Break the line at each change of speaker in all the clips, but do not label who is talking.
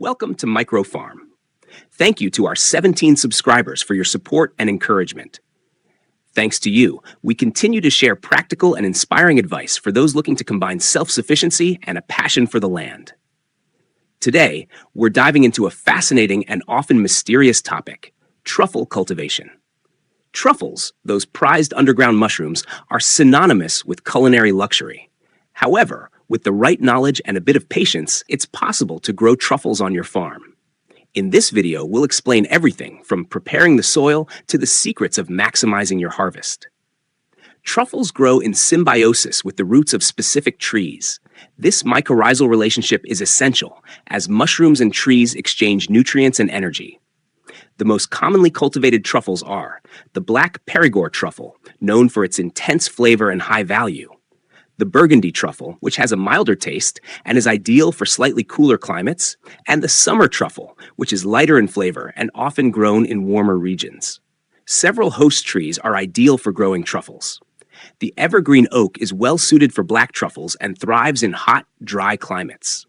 Welcome to Microfarm. Thank you to our 17 subscribers for your support and encouragement. Thanks to you, we continue to share practical and inspiring advice for those looking to combine self-sufficiency and a passion for the land. Today, we're diving into a fascinating and often mysterious topic, truffle cultivation. Truffles, those prized underground mushrooms, are synonymous with culinary luxury. However, with the right knowledge and a bit of patience, it's possible to grow truffles on your farm. In this video, we'll explain everything from preparing the soil to the secrets of maximizing your harvest. Truffles grow in symbiosis with the roots of specific trees. This mycorrhizal relationship is essential as mushrooms and trees exchange nutrients and energy. The most commonly cultivated truffles are the black Perigord truffle, known for its intense flavor and high value, the burgundy truffle, which has a milder taste and is ideal for slightly cooler climates, and the summer truffle, which is lighter in flavor and often grown in warmer regions. Several host trees are ideal for growing truffles. The evergreen oak is well suited for black truffles and thrives in hot, dry climates.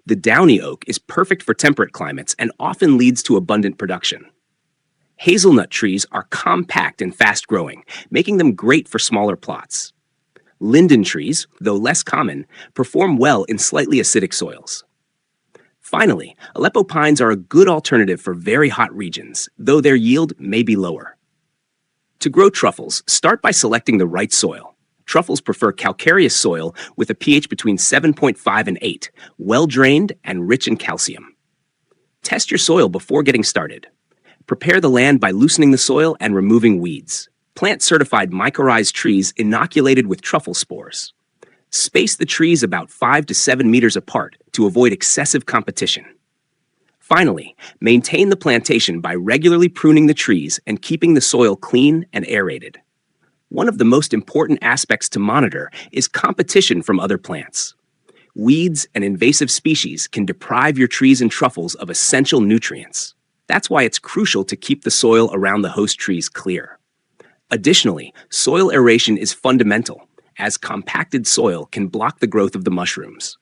The downy oak is perfect for temperate climates and often leads to abundant production. Hazelnut trees are compact and fast-growing, making them great for smaller plots. Linden trees, though less common, perform well in slightly acidic soils. Finally, Aleppo pines are a good alternative for very hot regions, though their yield may be lower. To grow truffles, start by selecting the right soil. Truffles prefer calcareous soil with a pH between 7.5 and 8, well-drained and rich in calcium. Test your soil before getting started. Prepare the land by loosening the soil and removing weeds. Plant certified mycorrhized trees inoculated with truffle spores. Space the trees about 5 to 7 meters apart to avoid excessive competition. Finally, maintain the plantation by regularly pruning the trees and keeping the soil clean and aerated. One of the most important aspects to monitor is competition from other plants. Weeds and invasive species can deprive your trees and truffles of essential nutrients. That's why it's crucial to keep the soil around the host trees clear. Additionally, soil aeration is fundamental, as compacted soil can block the growth of the mushrooms.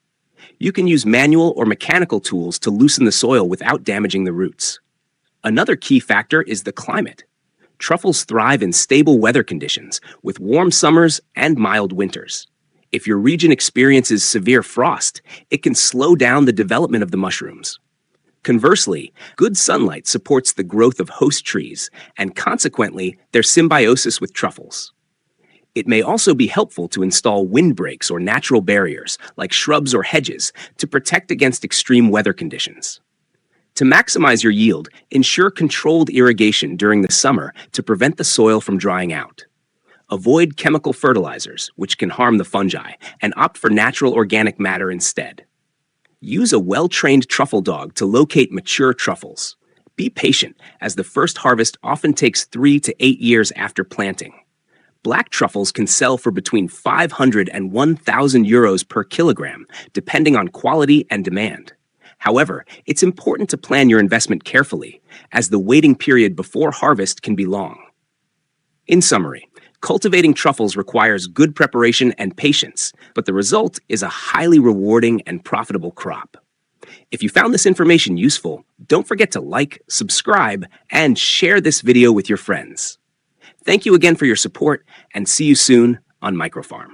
You can use manual or mechanical tools to loosen the soil without damaging the roots. Another key factor is the climate. Truffles thrive in stable weather conditions, with warm summers and mild winters. If your region experiences severe frost, it can slow down the development of the mushrooms. Conversely, good sunlight supports the growth of host trees and consequently their symbiosis with truffles. It may also be helpful to install windbreaks or natural barriers, like shrubs or hedges, to protect against extreme weather conditions. To maximize your yield, ensure controlled irrigation during the summer to prevent the soil from drying out. Avoid chemical fertilizers, which can harm the fungi, and opt for natural organic matter instead. Use a well-trained truffle dog to locate mature truffles. Be patient, as the first harvest often takes 3 to 8 years after planting. Black truffles can sell for between 500 and 1,000 euros per kilogram, depending on quality and demand. However, it's important to plan your investment carefully, as the waiting period before harvest can be long. In summary, cultivating truffles requires good preparation and patience, but the result is a highly rewarding and profitable crop. If you found this information useful, don't forget to like, subscribe, and share this video with your friends. Thank you again for your support, and see you soon on Microfarm.